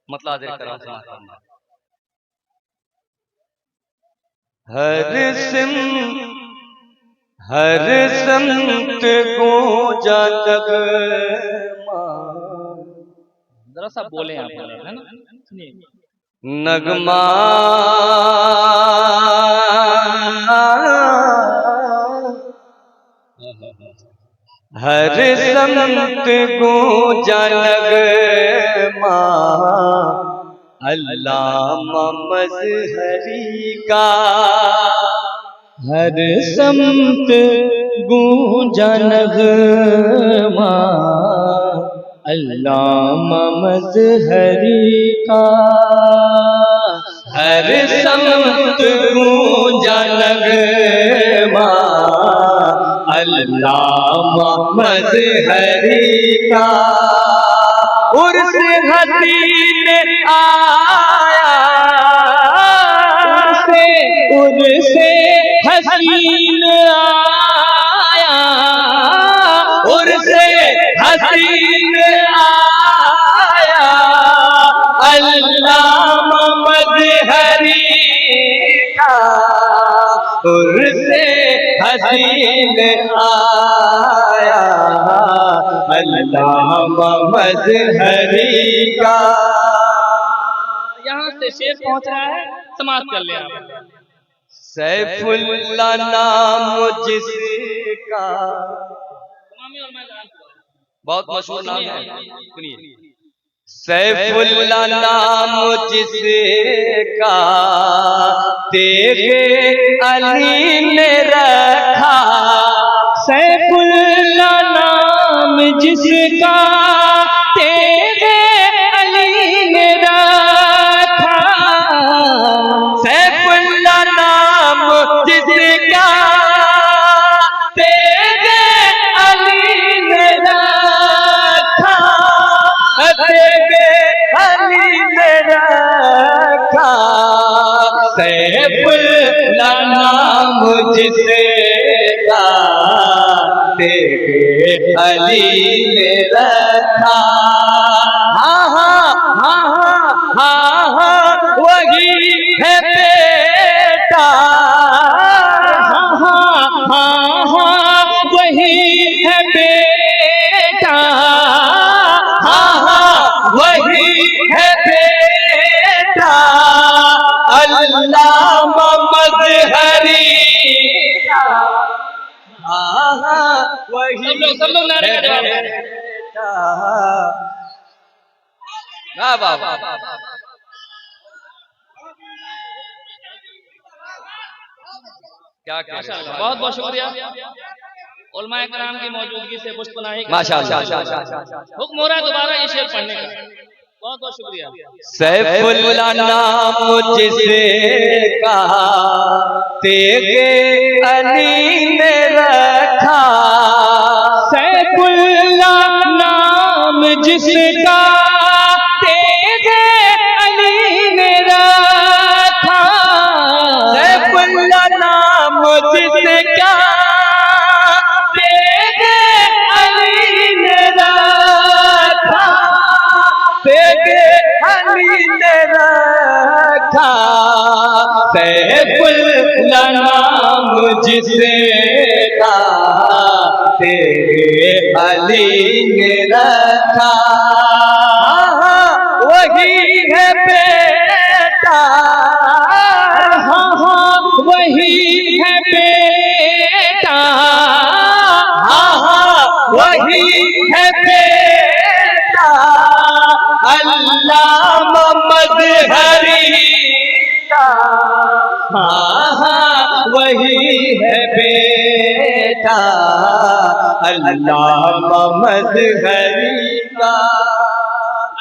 मतलब करा हर संत गूंजा नगमा। जरा सा बोले आप, है ना? नगमा हर संत गूंजा नगमा, अल्लामा मजहरी का। हर संत गूंजा नगमा, अल्लामा मजहरी का। हर संत गूंजा नगमा, अल्लामा मजहरी का। उर्स हसीन आया, उर्स हसीन आया, उर्स हसीन आया, अल्लामा मजहरी का। उर्स हसीन आया, अल्लामा मजहरी का। यहाँ से शेर पहुंच रहा है, समाप्त कर ले आप। सैफुल्लाह नाम जिसका, बहुत मशहूर नाम है, सुनिए। सैफुल्लाह नाम जिसका, तेरे अली ने रखा। सैफुल्लाह नाम जिसका, तेरे अली ने रखा। सैफुल्लाह नाम जिसका, तेरे अली ने रखा। तेरे अली ने रखा। सैफुल्लाह नाम जिसका, तेरे अली ने रखा। हाँ हाँ हाँ हाँ हाँ हाँ, वही है बेटा। हाँ हाँ हाँ हाँ, वही है बेटा। हाँ हाँ, वही है बेटा, अल्लामा मजहरी का। हाँ हाँ, वही सब लोग नारे का जवाब दें। बेटा। वाह वाह वाह। क्या बहुत बहुत शुक्रिया। उलमाए कराम की मौजूदगी से पुष्पनाही का माशाअल्लाह। हुक्म हो रहा है दोबारा ये शेर पढ़ने का। बहुत बहुत शुक्रिया। सैफुल्लाह नाम जिसका, तेरे अली ने रखा। सैफुल्लाह नाम जिसका, तेरे अली ने रखा। सैफुल्लाह नाम जिसका, तेरे अली ने रखा। तेरे अली ने रखा। सैफुल्लाह नाम जिसका, तेरे अली ने रखा। हाँ, वही है बेटा। हाँ हाँ, वही है बेटा। हाँ हाँ, वही है बेटा, अल्लामा मजहरी का। हाँ हाँ, वही है बेटा, अल्लामा मजहरी का।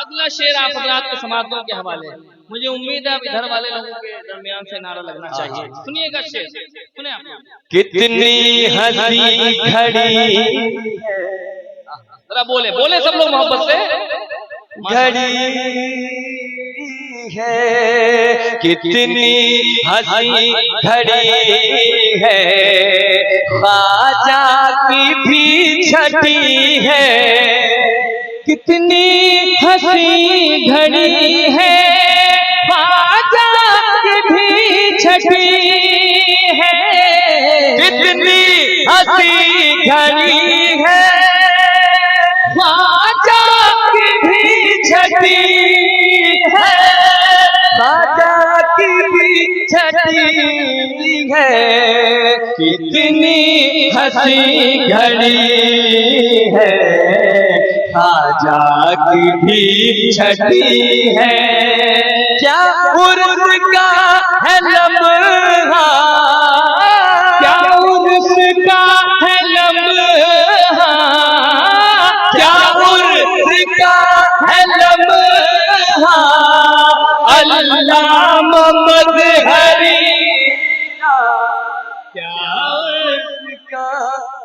अगला शेर आप हजरात के समातों के हवाले। मुझे उम्मीद है अब इधर वाले लोगों के दरमियान से नारा लगना चाहिए। सुनिएगा शेर, सुने आप। कितनी हंसी खड़ी, जरा बोले बोले सब लोग मोहब्बत से। घड़ी है, कितनी हंसी खड़ी है, ख्वाजा की भी छठी है। कितनी हंसी घड़ी है, कितनी हंसी घड़ी है, ख्वाजा की भी छठी है, ख्वाजा की भी छठी है, कितनी हंसी घड़ी है, ख्वाजा की भी छठी है। क्या उर्स का है लम्हा, क्या उर्स का है लम्हा, क्या उर्स का है लम्हा, अल्लाह मोहम्मद हरी, क्या उर्स का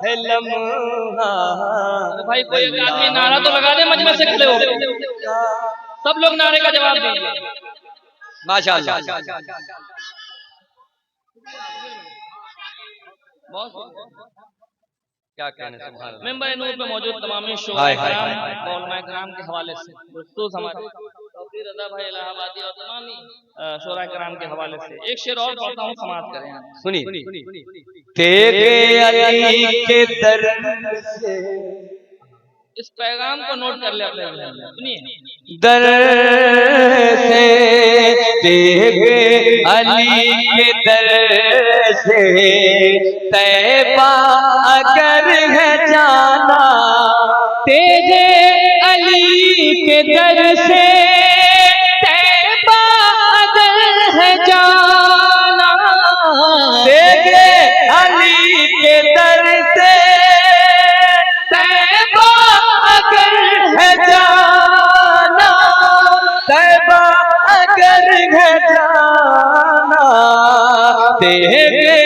है लम्हा। भाई कोई एक आदमी नारा तो लगा दे मजमे से खड़े हो, सब लोग नारे का जवाब दीजिए। माशाअल्लाह। क्या कहने सुभान अल्लाह। मेंबर नूर पे मौजूद तमाम हाय, शोरा हाय, कराम हाय, हाय। और उलमा कराम के हवाले से दोस्तों हमारे तौफीक रज़ा भाई इलाहाबादी और तमाम ही शोरा कराम के हवाले से एक शेर और पढ़ता हूँ, समाप्त करें। सुनिए। तेरे अली के दर से, इस पैगाम को नोट कर ले अपने जहन में, सुनिए। दर से, तेरे अली के दर से, तैबा अगर है जाना, तेरे अली के दर से, तैबा अगर है जाना, तेरे अली के दर से, तैबा अगर है जाना, तैबा अगर है जाना, तेरे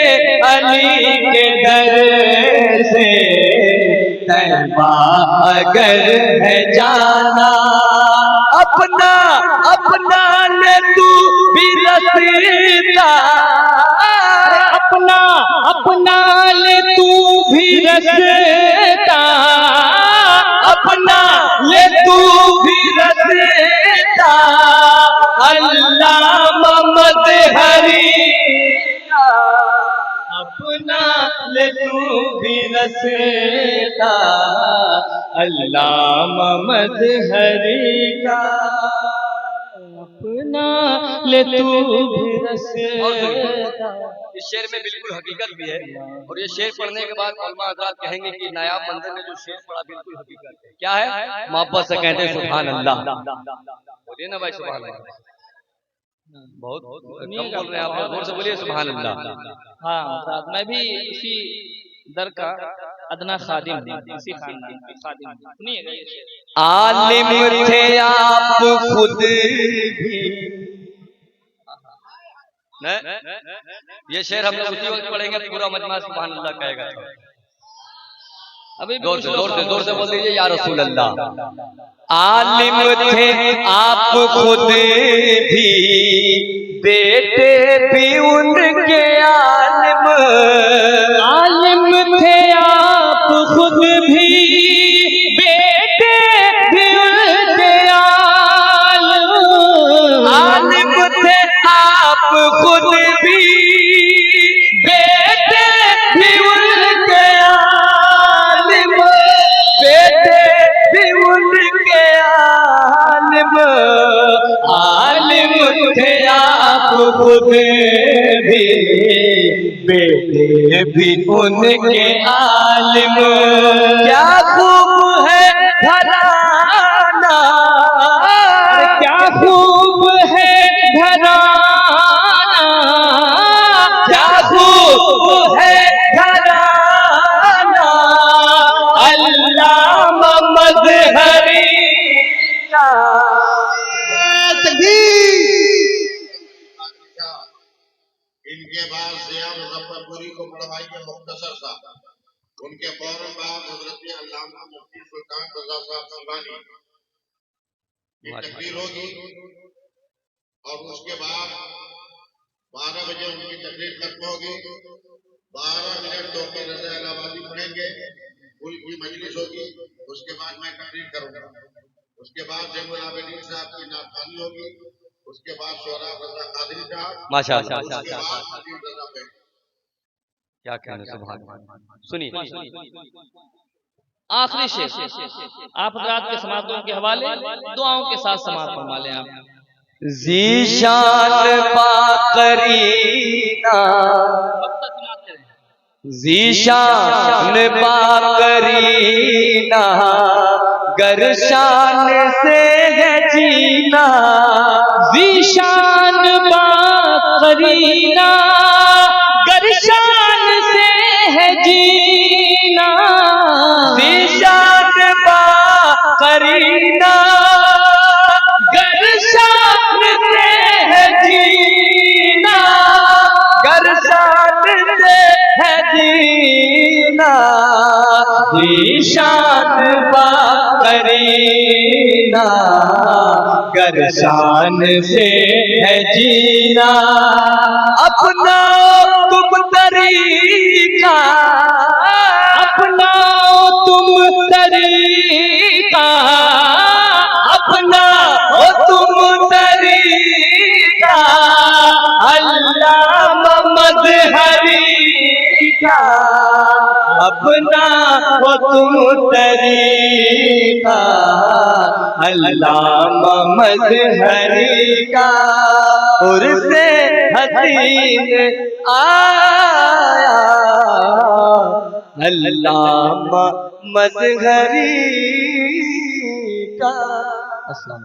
अली के दर से, तैबा अगर है जाना, अपना अपना ले तू भी रसीदा, अपना अपना ले तू भी रसीदा, अपना ले तू भी रसीदा, अल्लाह मोहम्मद हरी, अपना ले तू भी रसीदा, अल्लाह मोहम्मद हरी का, अपना ले तू भी रसीदा। इस शेर में बिल्कुल हकीकत भी है, और ये शेर पढ़ने के बाद उलमा हज़रात कहेंगे कि नायाब बंदे ने जो शेर पढ़ा बिल्कुल हकीकत है। क्या है? मोहब्बत से कहते हैं सुभान अल्लाह। बोलिए ना भाई सुभान अल्लाह। बहुत कम बोल रहे हैं आप लोग, जोर से बोलिए सुभान अल्लाह। हाँ, मैं भी इसी दर का अदना खादिम हूँ, इसी खानदान का खादिम हूँ। सुनिएगा ये शेर। आलिम थे आप खुद भी, ये शेर हम लोग उसी वक्त पढ़ेंगे, पूरा मजमा सुभान अल्लाह कहेगा। अभी जोर से बोल दीजिए या रसूल अल्लाह। आलिम थे आप खुद भी, बेटे भी उनके आलिम, आलिम थे आप खुद भी, बेटे भी उनके आलिम, आलिम थे आप खुद भी, बेटे भी उनके आलिम, बेटे भी उनके आलिम, आलिम थे आप खुद भी, बेटे भी उनके आलिम। क्या खूब है घराना, क्या खूब है घराना, क्या खूब है घराना, अल्लाह मोहम्मद हरी का। इनके बाद ज़िया मुज़फ्फरपुरी को पढ़वाएंगे मुख्तसर साहब, उनके फौरन बाद हज़रत अल्लामा मुफ्ती सुल्तान रज़ा साहब संबानी की तकरीर होगी, और उसके बाद 12 बजे उनकी तकरीर खत्म होगी। 12 मिनट तौक़ीर रज़ा इलाहाबादी पढ़ेंगे, फुल की मजलिस होगी, उसके बाद मैं तकरीर करूँगा। उसके बाद ज़ैनुल आबिदीन साहब की नाथखानी होगी, उसके बाद शोरा रज़ा कादरी साहब, माशाअल्लाह। उसके बाद हकीम रज़ा बैठ। क्या कहने सुभान अल्लाह। सुनिए आखिरी शेर आप हजरात के समातों के हवाले दुआओं के साथ समात फरमा लें आप। ज़ीशान पाकरीना, ज़ीशान पाकरीना, गरशान से है जीना, ज़ीशान पाकरीना, गरशान से है जीना, ज़ीशान पाकरीना, गरशान से है जीना, गरशान से है जीना, ज़ीशान पाकरीना, गरशान से है जीना, अपना तुम तरीका, अपना तुम तरीका, अपना हो तुम तरीका, अल्लाह मज़हरी का, अपना हो तुम तरीका, अल्लाह मज़हरी का, उर्से हसीन आया, अल्लाह मज़हरी का। अस्सलाम।